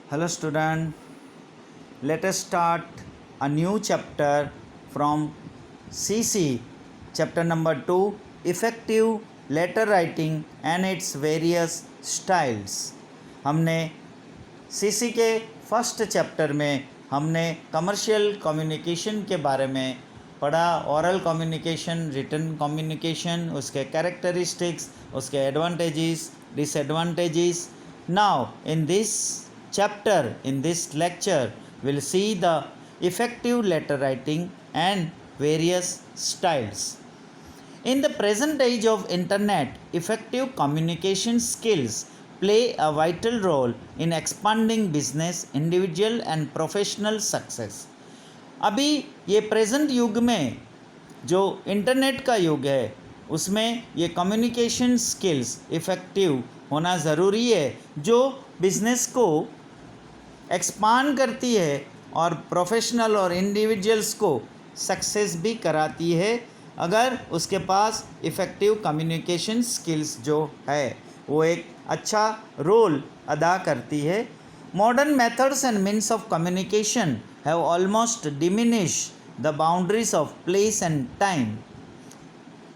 Hello student, let us start a new chapter from CC, chapter number 2, effective letter writing and its various styles. हमने CC के first chapter में हमने commercial communication के बारे में पढ़ा, ओरल कम्युनिकेशन, रिटन कम्युनिकेशन, उसके characteristics, उसके advantages, disadvantages. Now in this chapter, in this lecture, we'll see the effective letter writing and various styles. In the present age of internet, effective communication skills play a vital role in expanding business, individual and professional success. अभी ये present युग में जो internet का युग है उसमें ये कम्युनिकेशन स्किल्स इफ़ेक्टिव होना ज़रूरी है, जो बिज़नेस को एक्सपांड करती है और प्रोफेशनल और इंडिविजुअल्स को सक्सेस भी कराती है अगर उसके पास इफ़ेक्टिव कम्युनिकेशन स्किल्स जो है वो एक अच्छा रोल अदा करती है. Modern methods and means of communication have almost diminished the boundaries of place and time.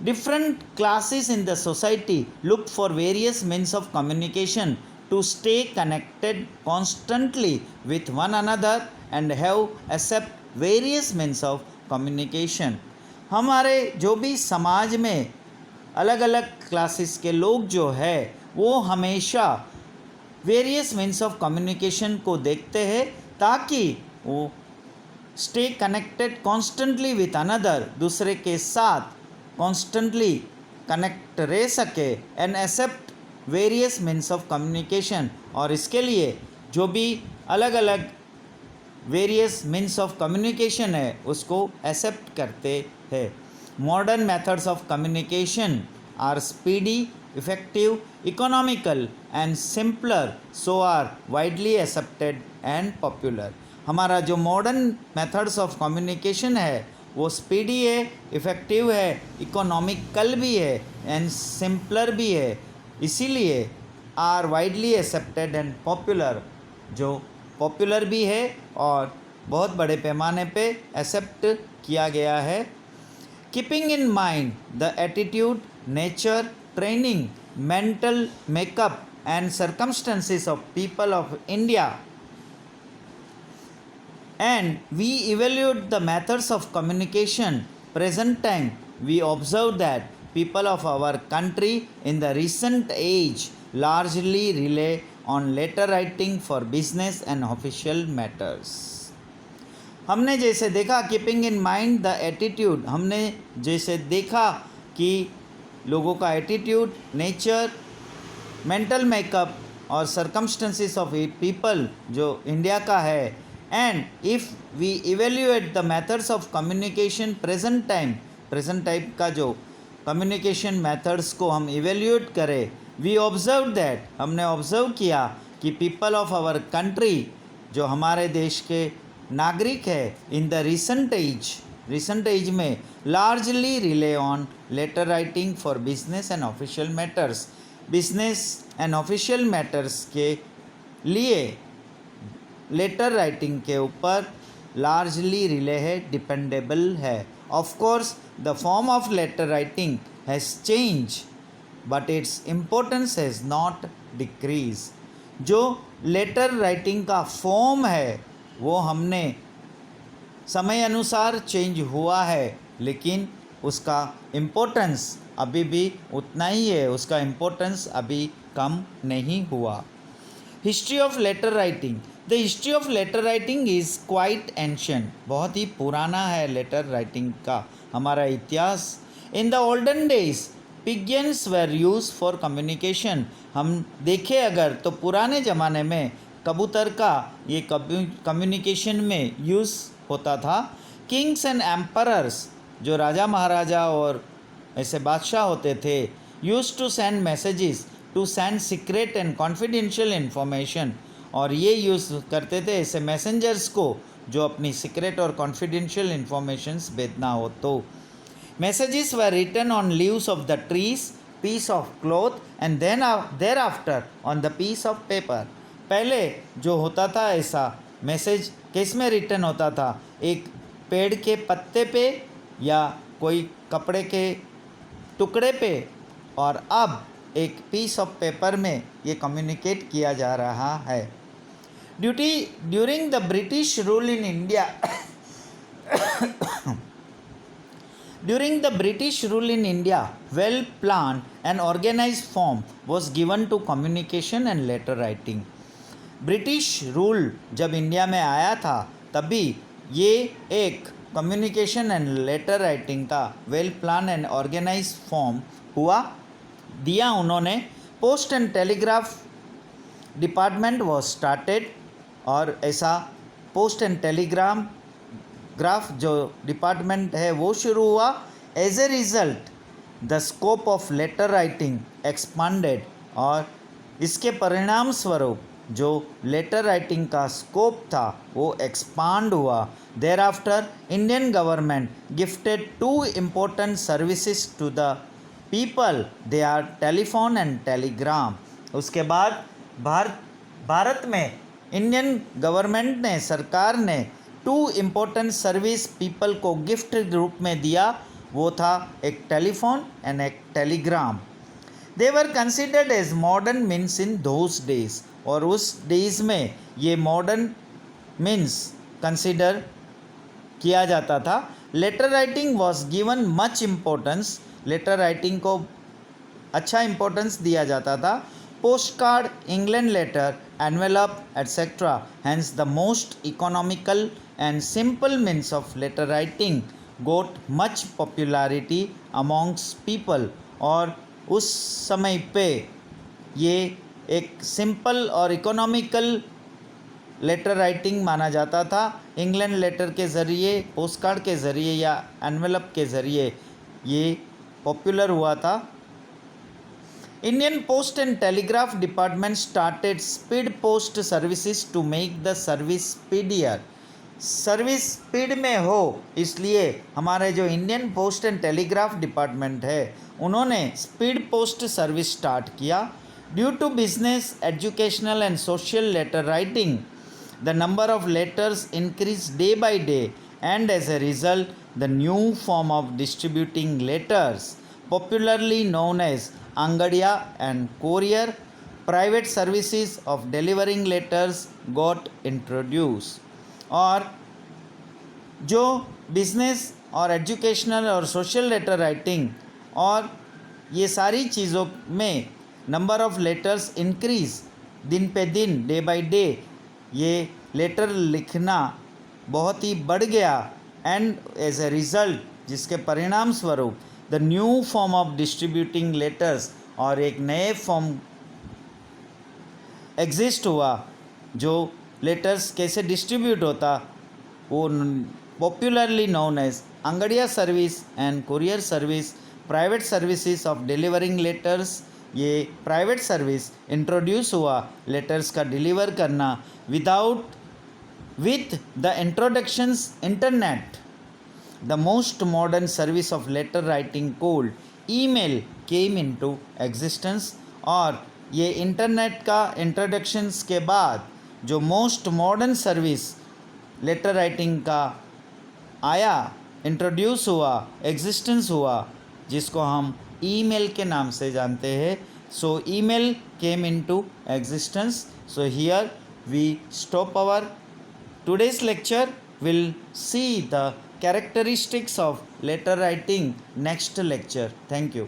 Different classes in the society look for various means of communication to stay connected constantly with one another and have accept various means of communication. हमारे जो भी समाज में अलग अलग classes के लोग जो है वो हमेशा वेरियस मीन्स ऑफ कम्युनिकेशन को देखते हैं ताकि वो stay connected constantly with another, दूसरे के साथ कॉन्स्टेंटली कनेक्ट रह सके and accept various means of communication. और इसके लिए जो भी अलग अलग वेरियस मीन्स ऑफ कम्युनिकेशन है उसको एक्सेप्ट करते हैं. Modern methods of communication are speedy, effective, economical and simpler, so are widely accepted and popular. हमारा जो मॉडर्न मेथड्स ऑफ कम्युनिकेशन है वो स्पीडी है, इफ़ेक्टिव है, इकोनॉमिकल भी है एंड सिंपलर भी है, इसीलिए are widely accepted and popular, जो पॉपुलर भी है और बहुत बड़े पैमाने पे एक्सेप्ट किया गया है. Keeping in mind the attitude, nature, training, mental makeup and circumstances of people of India, and we evaluate the methods of communication present time, we observe that people of our country in the recent age largely rely on letter writing for business and official matters. हमने जैसे देखा keeping in mind the attitude, हमने जैसे देखा कि लोगों का attitude, nature, mental makeup और सर्कमस्टेंसेस ऑफ पीपल जो इंडिया का है. And if we evaluate the methods of communication present time का जो कम्युनिकेशन मेथड्स को हम इवेल्यूएट करें, वी ऑब्जर्व दैट, हमने ऑब्जर्व किया कि पीपल ऑफ आवर कंट्री, जो हमारे देश के नागरिक है, इन द रिसेंट एज में largely rely on letter writing for business and official matters. Business and official matters के लिए लेटर राइटिंग के ऊपर लार्जली रिले है, डिपेंडेबल है. Of course the form of letter writing has change but its importance has not decrease. जो letter writing का form है वो हमने समय अनुसार चेंज हुआ है, लेकिन उसका इम्पोर्टेंस अभी भी उतना ही है, उसका इम्पोर्टेंस अभी कम नहीं हुआ. History of letter writing. The history of letter writing is quite ancient, बहुत ही पुराना है लेटर राइटिंग का हमारा इतिहास. In the olden days pigeons were use for communication. हम देखें अगर तो पुराने ज़माने में कबूतर का ये कम्युनिकेशन में यूज़ होता था. किंग्स एंड एम्परर्स, जो राजा महाराजा और ऐसे बादशाह होते थे, use to send messages to send secret and confidential information. और ये यूज़ करते थे ऐसे मैसेंजर्स को जो अपनी सीक्रेट और कॉन्फिडेंशियल इन्फॉर्मेशंस भेजना हो तो. Messages were written on leaves of the trees, piece of cloth and then thereafter on the piece of paper. पहले जो होता था ऐसा मैसेज किस में रिटर्न होता था, एक पेड़ के पत्ते पे या कोई कपड़े के टुकड़े पे, और अब एक पीस ऑफ पेपर में ये कम्युनिकेट किया जा रहा है। During the British rule in India During the British rule in India, well-planned and organized form was given to communication and letter writing. British rule जब इंडिया में आया था तभी ये एक कम्युनिकेशन एंड लेटर राइटिंग का well plan and organize form दिया उन्होंने। Post and telegraph department was started, और ऐसा पोस्ट एंड टेलीग्राफ जो डिपार्टमेंट है वो शुरू हुआ। As a result the scope of letter writing expanded, और इसके परिणाम स्वरूप जो लेटर राइटिंग का स्कोप था वो एक्सपांड हुआ। Thereafter Indian government gifted 2 important services to the people, they are telephone and telegram. उसके बाद भारत में इंडियन गवर्नमेंट ने, सरकार ने 2 इम्पोर्टेंट सर्विस पीपल को गिफ्ट रूप में दिया, वो था एक टेलीफोन एंड एक telegram. They were considered as modern means in those days, और उस डेज में ये मॉडर्न मीन्स कंसिडर किया जाता था। Letter writing was given much importance, letter writing को अच्छा इम्पोर्टेंस दिया जाता था। Postcard, inland letter, envelope etcetera, hence the most economical and simple means of letter writing got much popularity amongst people. और उस समय पे ये एक सिंपल और इकोनॉमिकल लेटर राइटिंग माना जाता था। इंग्लैंड लेटर के ज़रिए, पोस्ट कार्ड के ज़रिए या एनवेलप के ज़रिए ये पॉपुलर हुआ था। Indian post and telegraph department started speed post services to make the service speedier. Service speed में हो इसलिए हमारे जो Indian post and telegraph department है उन्होंने स्पीड पोस्ट सर्विस स्टार्ट किया। Due to business, educational and social letter writing, the number of letters increase day by day, and as a result the new form of distributing letters popularly known as angadia and courier, private services of delivering letters got introduce. और जो business और educational और social letter writing और ये सारी चीज़ों में number of letters increase, दिन पे दिन, डे बाय डे ये लेटर लिखना बहुत ही बढ़ गया। एंड एज ए रिज़ल्ट जिसके परिणाम स्वरूप the new form of distributing letters, और एक नए फॉर्म एग्जिस्ट हुआ जो लेटर्स कैसे डिस्ट्रीब्यूट होता, वो popularly known as angadia service and courier service, private services of delivering letters. ये प्राइवेट सर्विस इंट्रोड्यूस हुआ लेटर्स का डिलीवर करना। With the introductions internet, the most modern service of letter writing called email came into existence. और ये internet का introductions के बाद जो most modern service letter writing का आया, इंट्रोड्यूस हुआ, एग्जिस्टेंस हुआ, जिसको हम ईमेल के नाम से जानते हैं। So email came into existence. So here we stop our today's lecture. Will see the characteristics of letter writing next lecture. Thank you.